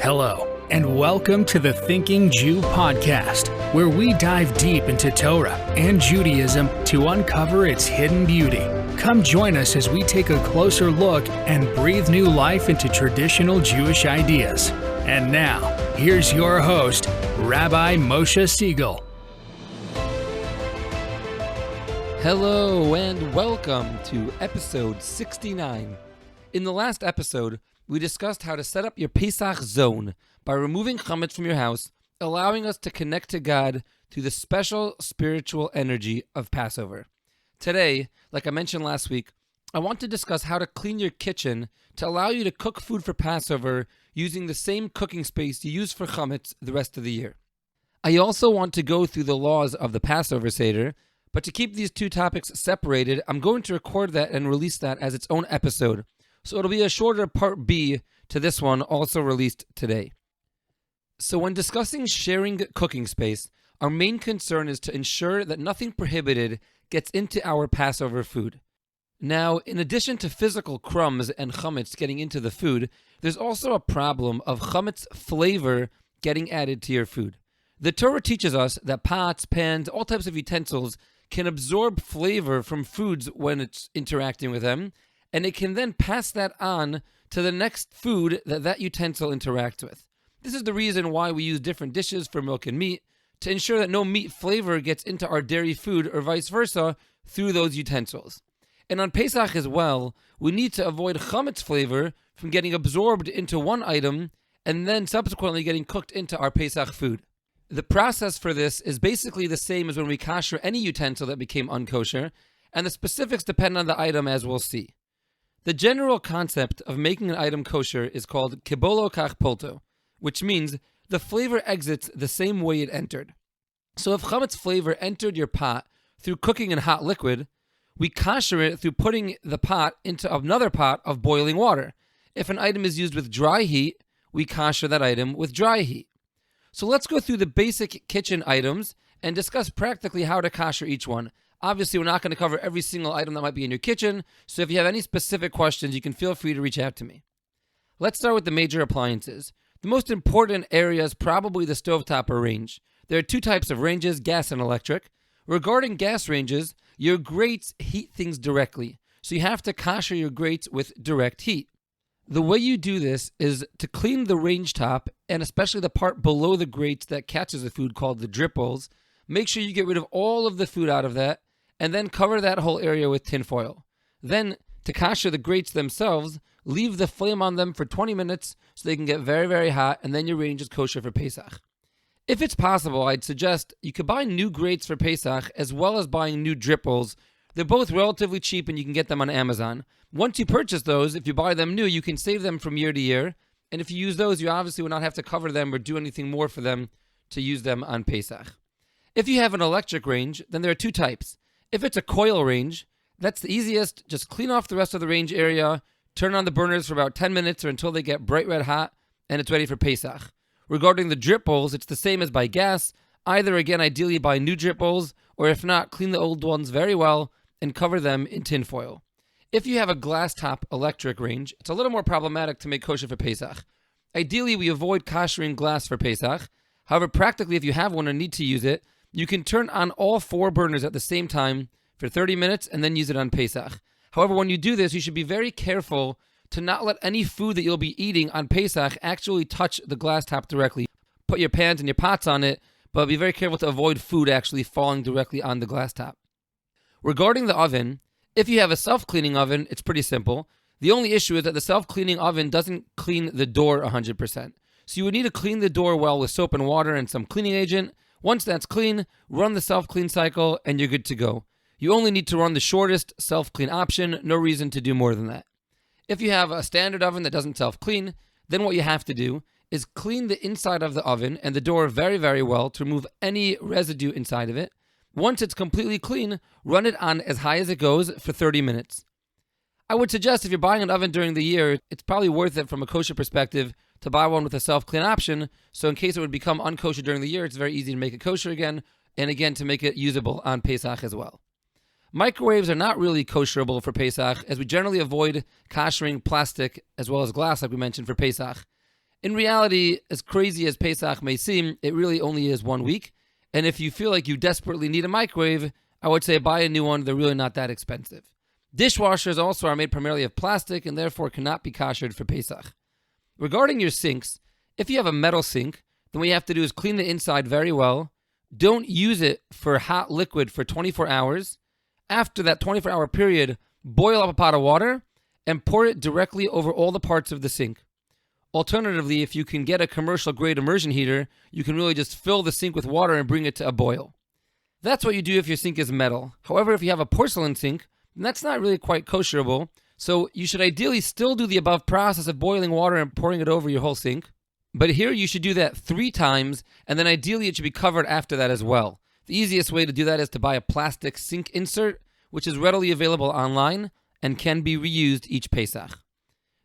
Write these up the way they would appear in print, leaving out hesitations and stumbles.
Hello, and welcome to the Thinking Jew podcast, where we dive deep into Torah and Judaism to uncover its hidden beauty. Come join us as we take a closer look and breathe new life into traditional Jewish ideas. And now, here's your host, Rabbi Moshe Siegel. Hello and welcome to episode 69. In the last episode, we discussed how to set up your Pesach zone by removing chametz from your house, allowing us to connect to God through the special spiritual energy of Passover. Today, like I mentioned last week, I want to discuss how to clean your kitchen to allow you to cook food for Passover using the same cooking space you use for chametz the rest of the year. I also want to go through the laws of the Passover Seder, but to keep these two topics separated, I'm going to record that and release that as its own episode. So it'll be a shorter part B to this one, also released today. So when discussing sharing cooking space, our main concern is to ensure that nothing prohibited gets into our Passover food. Now, in addition to physical crumbs and chametz getting into the food, there's also a problem of chametz flavor getting added to your food. The Torah teaches us that pots, pans, all types of utensils can absorb flavor from foods when it's interacting with them, and it can then pass that on to the next food that utensil interacts with. This is the reason why we use different dishes for milk and meat, to ensure that no meat flavor gets into our dairy food or vice versa through those utensils. And on Pesach as well, we need to avoid chametz flavor from getting absorbed into one item and then subsequently getting cooked into our Pesach food. The process for this is basically the same as when we kasher any utensil that became unkosher, and the specifics depend on the item, as we'll see. The general concept of making an item kosher is called kibolo kach polto, which means the flavor exits the same way it entered. So if chametz flavor entered your pot through cooking in hot liquid, we kasher it through putting the pot into another pot of boiling water. If an item is used with dry heat, we kasher that item with dry heat. So let's go through the basic kitchen items and discuss practically how to kasher each one. Obviously, we're not going to cover every single item that might be in your kitchen, so if you have any specific questions, you can feel free to reach out to me. Let's start with the major appliances. The most important area is probably the stovetop or range. There are two types of ranges, gas and electric. Regarding gas ranges, your grates heat things directly, so you have to kasher your grates with direct heat. The way you do this is to clean the range top, and especially the part below the grates that catches the food called the dripples. Make sure you get rid of all of the food out of that, and then cover that whole area with tin foil. Then, to kasher the grates themselves, leave the flame on them for 20 minutes so they can get very, very hot, and then your range is kosher for Pesach. If it's possible, I'd suggest you could buy new grates for Pesach as well as buying new dripples. They're both relatively cheap and you can get them on Amazon. Once you purchase those, if you buy them new, you can save them from year to year. And if you use those, you obviously will not have to cover them or do anything more for them to use them on Pesach. If you have an electric range, then there are two types. If it's a coil range, that's the easiest. Just clean off the rest of the range area, turn on the burners for about 10 minutes or until they get bright red hot, and it's ready for Pesach. Regarding the drip bowls, it's the same as by gas. Either, again, ideally buy new drip bowls, or if not, clean the old ones very well and cover them in tin foil. If you have a glass top electric range, it's a little more problematic to make kosher for Pesach. Ideally, we avoid kashering glass for Pesach. However, practically, if you have one and need to use it, you can turn on all four burners at the same time for 30 minutes and then use it on Pesach. However, when you do this, you should be very careful to not let any food that you'll be eating on Pesach actually touch the glass top directly. Put your pans and your pots on it, but be very careful to avoid food actually falling directly on the glass top. Regarding the oven, if you have a self-cleaning oven, it's pretty simple. The only issue is that the self-cleaning oven doesn't clean the door 100%. So you would need to clean the door well with soap and water and some cleaning agent. Once that's clean, run the self-clean cycle and you're good to go. You only need to run the shortest self-clean option, no reason to do more than that. If you have a standard oven that doesn't self-clean, then what you have to do is clean the inside of the oven and the door very, very well to remove any residue inside of it. Once it's completely clean, run it on as high as it goes for 30 minutes. I would suggest if you're buying an oven during the year, it's probably worth it from a kosher perspective to buy one with a self-clean option, so in case it would become unkosher during the year, it's very easy to make it kosher again, and again to make it usable on Pesach as well. Microwaves are not really kosherable for Pesach, as we generally avoid kashering plastic as well as glass, like we mentioned, for Pesach. In reality, as crazy as Pesach may seem, it really only is 1 week. And if you feel like you desperately need a microwave, I would say buy a new one. They're really not that expensive. Dishwashers also are made primarily of plastic and therefore cannot be koshered for Pesach. Regarding your sinks, if you have a metal sink, then what you have to do is clean the inside very well. Don't use it for hot liquid for 24 hours. After that 24-hour period, boil up a pot of water and pour it directly over all the parts of the sink. Alternatively, if you can get a commercial-grade immersion heater, you can really just fill the sink with water and bring it to a boil. That's what you do if your sink is metal. However, if you have a porcelain sink, then that's not really quite kosherable, so you should ideally still do the above process of boiling water and pouring it over your whole sink. But here you should do that 3 times, and then ideally it should be covered after that as well. The easiest way to do that is to buy a plastic sink insert, which is readily available online and can be reused each Pesach.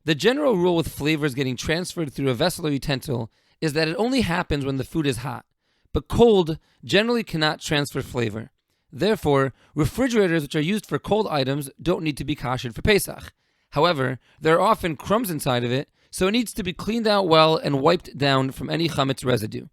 The general rule with flavors getting transferred through a vessel or utensil is that it only happens when the food is hot, but cold generally cannot transfer flavor. Therefore, refrigerators which are used for cold items don't need to be koshered for Pesach. However, there are often crumbs inside of it, so it needs to be cleaned out well and wiped down from any chametz residue.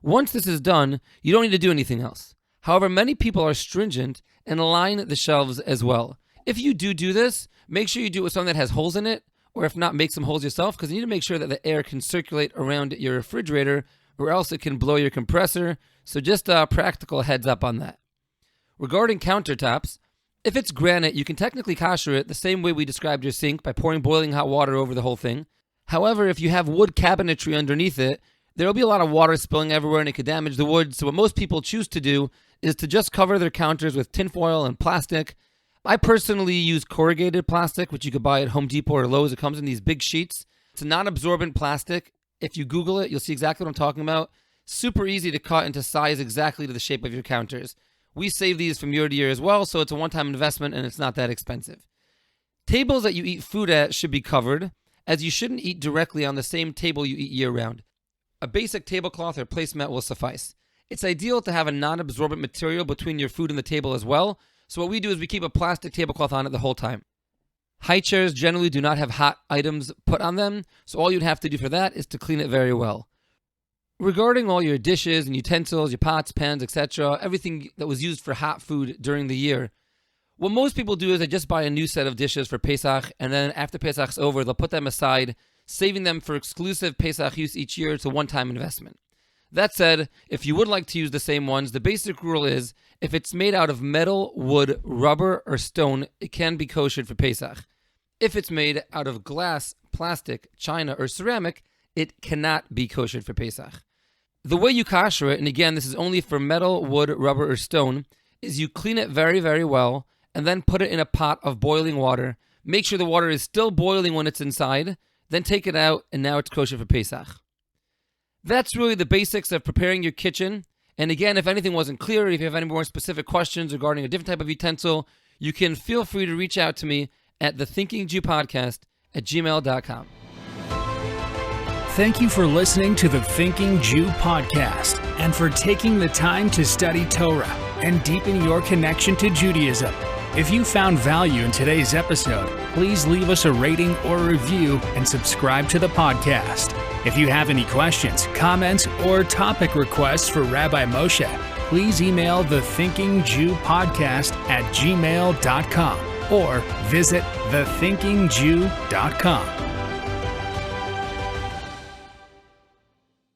Once this is done, you don't need to do anything else. However, many people are stringent and line the shelves as well. If you do this, make sure you do it with something that has holes in it, or if not, make some holes yourself, because you need to make sure that the air can circulate around your refrigerator, or else it can blow your compressor. So just a practical heads up on that. Regarding countertops, if it's granite, you can technically kosher it the same way we described your sink by pouring boiling hot water over the whole thing. However, if you have wood cabinetry underneath it, there will be a lot of water spilling everywhere and it could damage the wood. So what most people choose to do is to just cover their counters with tinfoil and plastic. I personally use corrugated plastic, which you could buy at Home Depot or Lowe's. It comes in these big sheets. It's a non-absorbent plastic. If you Google it, you'll see exactly what I'm talking about. Super easy to cut into size exactly to the shape of your counters. We save these from year to year as well, so it's a one-time investment and it's not that expensive. Tables that you eat food at should be covered, as you shouldn't eat directly on the same table you eat year-round. A basic tablecloth or placemat will suffice. It's ideal to have a non-absorbent material between your food and the table as well, so what we do is we keep a plastic tablecloth on it the whole time. High chairs generally do not have hot items put on them, so all you'd have to do for that is to clean it very well. Regarding all your dishes and utensils, your pots, pans, etc., everything that was used for hot food during the year, what most people do is they just buy a new set of dishes for Pesach, and then after Pesach's over, they'll put them aside, saving them for exclusive Pesach use each year. It's a one-time investment. That said, if you would like to use the same ones, the basic rule is if it's made out of metal, wood, rubber, or stone, it can be koshered for Pesach. If it's made out of glass, plastic, china, or ceramic, it cannot be koshered for Pesach. The way you kosher it, and again, this is only for metal, wood, rubber, or stone, is you clean it very, very well, and then put it in a pot of boiling water. Make sure the water is still boiling when it's inside, then take it out, and now it's kosher for Pesach. That's really the basics of preparing your kitchen. And again, if anything wasn't clear, if you have any more specific questions regarding a different type of utensil, you can feel free to reach out to me at thethinkingjewpodcast@gmail.com. Thank you for listening to the Thinking Jew podcast and for taking the time to study Torah and deepen your connection to Judaism. If you found value in today's episode, please leave us a rating or review and subscribe to the podcast. If you have any questions, comments, or topic requests for Rabbi Moshe, please email thethinkingjewpodcast@gmail.com or visit thethinkingjewpodcast.com.